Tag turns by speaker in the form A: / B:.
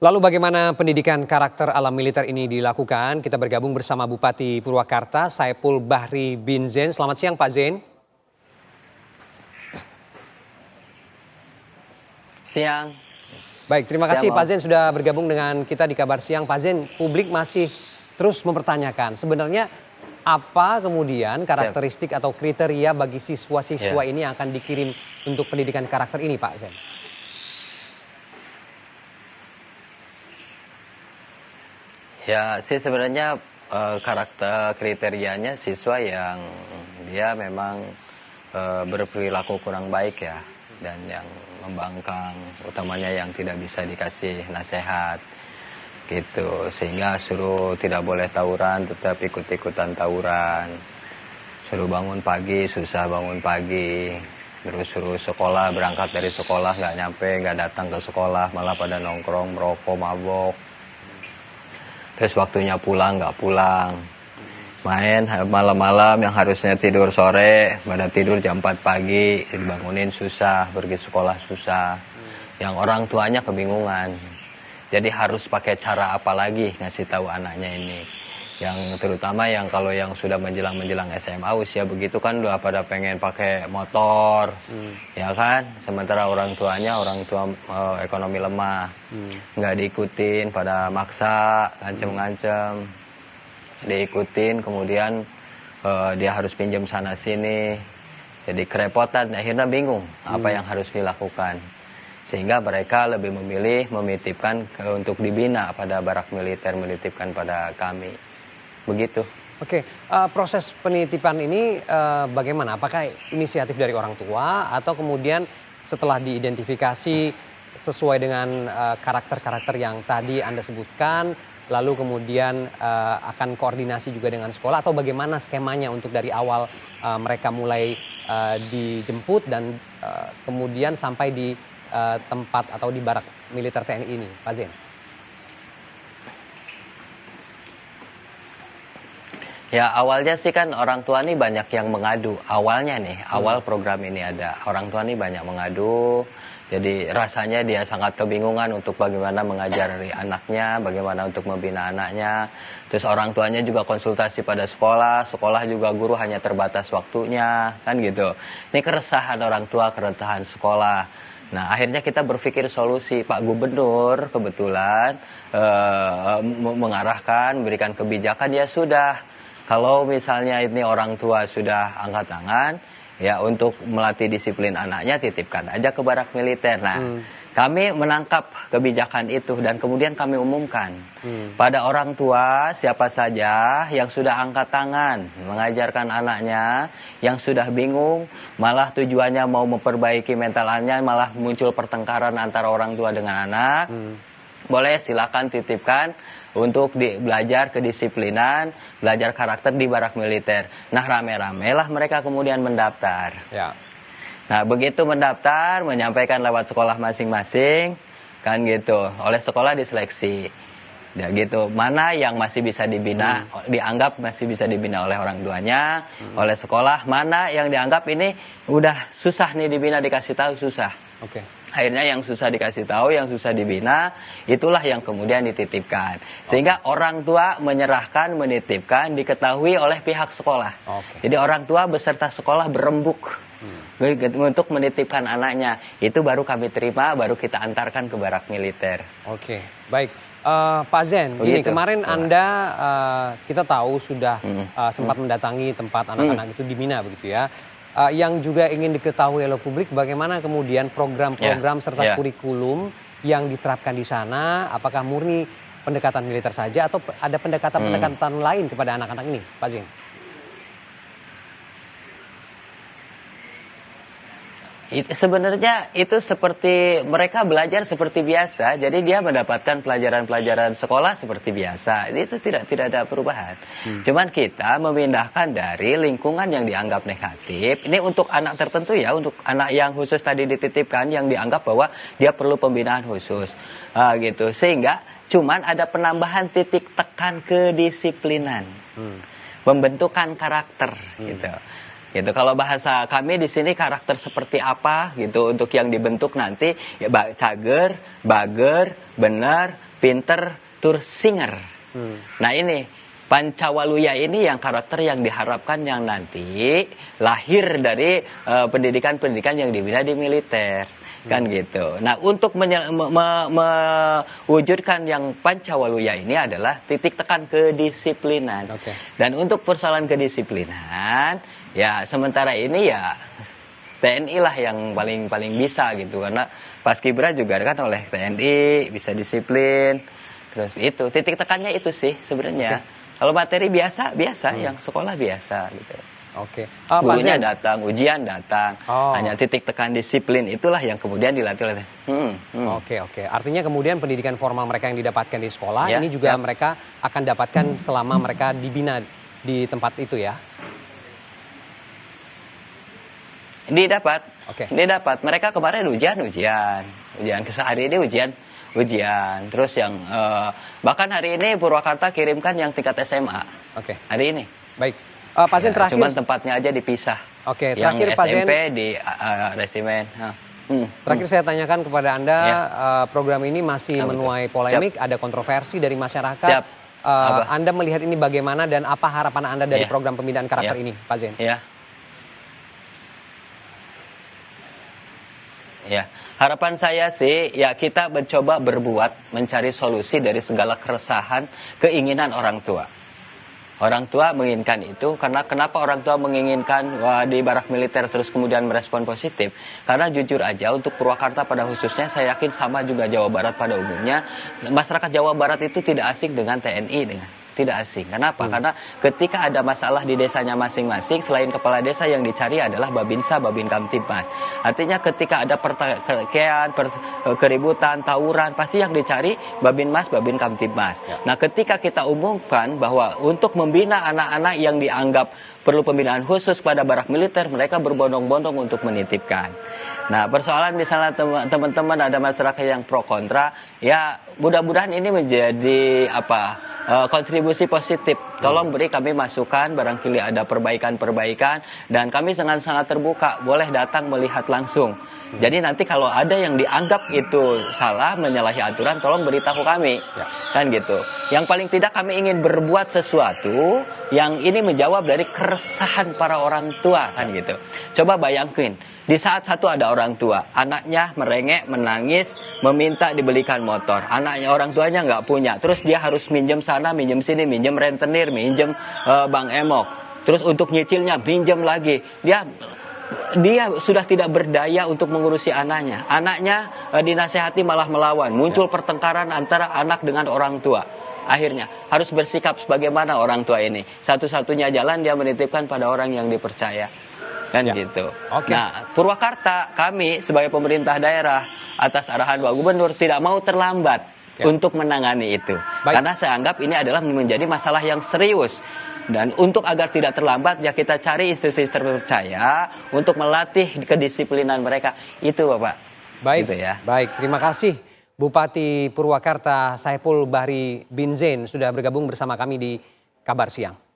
A: Lalu bagaimana pendidikan karakter ala militer ini dilakukan? Kita bergabung bersama Bupati Purwakarta, Saipul Bahri bin Zain. Selamat siang Pak Zain.
B: Siang.
A: Baik, terima kasih Pak Zain sudah bergabung dengan kita di Kabar Siang. Pak Zain, publik masih terus mempertanyakan sebenarnya apa kemudian karakteristik atau kriteria bagi siswa-siswa ini yang akan dikirim untuk pendidikan karakter ini Pak Zain?
B: Ya sih sebenarnya karakter kriterianya siswa yang dia memang berperilaku kurang baik ya, dan yang membangkang, utamanya yang tidak bisa dikasih nasihat gitu, sehingga suruh tidak boleh tawuran tetap ikut-ikutan tawuran, suruh bangun pagi susah bangun pagi, terus suruh sekolah, berangkat dari sekolah nggak nyampe, nggak datang ke sekolah, malah pada nongkrong merokok mabok. Terus waktunya pulang nggak pulang, main malam-malam yang harusnya tidur sore pada tidur jam 4 pagi, dibangunin susah, pergi sekolah susah, yang orang tuanya kebingungan. Jadi harus pakai cara apa lagi ngasih tahu anaknya ini, yang terutama yang kalau yang sudah menjelang SMA usia begitu kan udah pada pengen pakai motor, ya kan, sementara orang tua ekonomi lemah, nggak diikutin, pada maksa, ngancem-ngancem, diikutin, kemudian dia harus pinjam sana sini, jadi kerepotan, akhirnya bingung apa yang harus dilakukan, sehingga mereka lebih memilih menitipkan untuk dibina pada barak militer, menitipkan pada kami. Begitu.
A: Oke, proses penitipan ini bagaimana? Apakah inisiatif dari orang tua atau kemudian setelah diidentifikasi sesuai dengan karakter-karakter yang tadi Anda sebutkan, lalu kemudian akan koordinasi juga dengan sekolah, atau bagaimana skemanya untuk dari awal mereka mulai dijemput dan kemudian sampai di tempat atau di barak militer TNI ini, Pak Zain?
B: Ya awalnya sih kan orang tua nih banyak yang mengadu. Awalnya nih, awal program ini ada, orang tua nih banyak mengadu. Jadi rasanya dia sangat kebingungan untuk bagaimana mengajari anaknya, bagaimana untuk membina anaknya. Terus orang tuanya juga konsultasi pada sekolah, sekolah juga guru hanya terbatas waktunya, kan gitu. Ini keresahan orang tua, keresahan sekolah. Nah akhirnya kita berpikir solusi. Pak Gubernur kebetulan mengarahkan, memberikan kebijakan, ya sudah. Kalau misalnya ini orang tua sudah angkat tangan, ya untuk melatih disiplin anaknya titipkan aja ke barak militer. Nah, kami menangkap kebijakan itu dan kemudian kami umumkan pada orang tua siapa saja yang sudah angkat tangan mengajarkan anaknya, yang sudah bingung, malah tujuannya mau memperbaiki mentalnya, malah muncul pertengkaran antara orang tua dengan anak, boleh silakan titipkan untuk belajar kedisiplinan, belajar karakter di barak militer. Nah rame-rame lah mereka kemudian mendaftar.
A: Ya.
B: Nah begitu mendaftar, menyampaikan lewat sekolah masing-masing, kan gitu. Oleh sekolah diseleksi. Ya gitu, mana yang masih bisa dibina, dianggap masih bisa dibina oleh orang tuanya, oleh sekolah, mana yang dianggap ini udah susah nih dibina, dikasih tahu susah.
A: Oke.
B: Akhirnya yang susah dikasih tahu, yang susah dibina, itulah yang kemudian dititipkan. Sehingga orang tua menyerahkan, menitipkan, diketahui oleh pihak sekolah. Jadi orang tua beserta sekolah berembuk untuk menitipkan anaknya. Itu baru kami terima, baru kita antarkan ke barak militer.
A: Oke, baik. Pak Zain, gini, kemarin Anda kita tahu sudah sempat mendatangi tempat anak-anak itu di Mina begitu ya. Yang juga ingin diketahui oleh publik bagaimana kemudian program-program serta kurikulum yang diterapkan di sana, apakah murni pendekatan militer saja atau ada pendekatan-pendekatan lain kepada anak-anak ini, Pak Zain?
B: Sebenarnya itu seperti mereka belajar seperti biasa, jadi dia mendapatkan pelajaran-pelajaran sekolah seperti biasa. Itu tidak ada perubahan. Cuman kita memindahkan dari lingkungan yang dianggap negatif. Ini untuk anak tertentu ya, untuk anak yang khusus tadi dititipkan, yang dianggap bahwa dia perlu pembinaan khusus, gitu. Sehingga cuman ada penambahan titik tekan kedisiplinan, pembentukan karakter, gitu. Gitu. Kalau bahasa kami di sini karakter seperti apa gitu untuk yang dibentuk nanti, ya cager, bager, benar, pinter, tur singer. Nah ini Pancawaluya ini yang karakter yang diharapkan yang nanti lahir dari pendidikan-pendidikan yang dibina di militer. Kan gitu. Nah untuk mewujudkan yang Pancawaluya ini adalah titik tekan kedisiplinan. Dan untuk persoalan kedisiplinan, ya sementara ini ya TNI lah yang paling bisa gitu, karena Paskibra juga kan oleh TNI bisa disiplin. Terus itu titik tekannya itu sih sebenarnya. Kalau materi biasa yang sekolah biasa gitu. Gurunya datang, ujian datang. Hanya titik tekan disiplin itulah yang kemudian dilatih oleh.
A: Artinya kemudian pendidikan formal mereka yang didapatkan di sekolah ini juga mereka akan dapatkan selama mereka dibina di tempat itu ya.
B: Didapat. Mereka kemarin ujian hari ini ujian. Terus yang bahkan hari ini Purwakarta kirimkan yang tingkat SMA. Hari ini.
A: Baik. Pak Zen terakhir.
B: Cuman tempatnya aja dipisah. Yang
A: terakhir Pak Zen.
B: SMP di resimen.
A: Terakhir saya tanyakan kepada Anda, program ini masih menuai polemik, ada kontroversi dari masyarakat. Anda melihat ini bagaimana dan apa harapan Anda dari program pembinaan karakter ini, Pak Zen?
B: Harapan saya sih ya kita mencoba berbuat, mencari solusi dari segala keresahan, keinginan orang tua. Orang tua menginginkan itu karena kenapa orang tua menginginkan di barak militer terus kemudian merespon positif? Karena jujur aja untuk Purwakarta pada khususnya saya yakin sama juga Jawa Barat pada umumnya, masyarakat Jawa Barat itu tidak asing dengan TNI tidak asing. Kenapa? Karena ketika ada masalah di desanya masing-masing, selain kepala desa yang dicari adalah Babinsa, Babin Kamtibmas. Artinya ketika ada pertikaian, keributan, tawuran, pasti yang dicari Babinmas, Babin Kamtibmas. Nah, ketika kita umumkan bahwa untuk membina anak-anak yang dianggap perlu pembinaan khusus pada barak militer, mereka berbondong-bondong untuk menitipkan. Nah, persoalan misalnya teman-teman ada masyarakat yang pro kontra, ya mudah-mudahan ini menjadi kontribusi positif. Tolong beri kami masukan, barangkali ada perbaikan-perbaikan, dan kami sangat terbuka, boleh datang melihat langsung. Jadi nanti kalau ada yang dianggap itu salah, menyalahi aturan, tolong beritahu kami. Kan gitu. Yang paling tidak kami ingin berbuat sesuatu yang ini menjawab dari keresahan para orang tua, kan gitu. Coba bayangin, di saat satu ada orang tua, anaknya merengek, menangis, meminta dibelikan motor. Anaknya orang tuanya nggak punya, terus dia harus minjem sana, minjem sini, minjem rentenir, minjem Bang Emok. Terus untuk nyicilnya minjem lagi. Dia sudah tidak berdaya untuk mengurusi anaknya. Anaknya dinasehati malah melawan. Muncul pertengkaran antara anak dengan orang tua. Akhirnya harus bersikap sebagaimana orang tua ini. Satu-satunya jalan dia menitipkan pada orang yang dipercaya. Kan gitu. Nah, Purwakarta kami sebagai pemerintah daerah atas arahan Pak Gubernur tidak mau terlambat untuk menangani itu. Karena saya anggap ini adalah menjadi masalah yang serius. Dan untuk agar tidak terlambat, ya kita cari institusi terpercaya untuk melatih kedisiplinan mereka. Itu Bapak.
A: Baik,
B: gitu ya.
A: Baik, terima kasih Bupati Purwakarta Saiful Bahri bin Zain sudah bergabung bersama kami di Kabar Siang.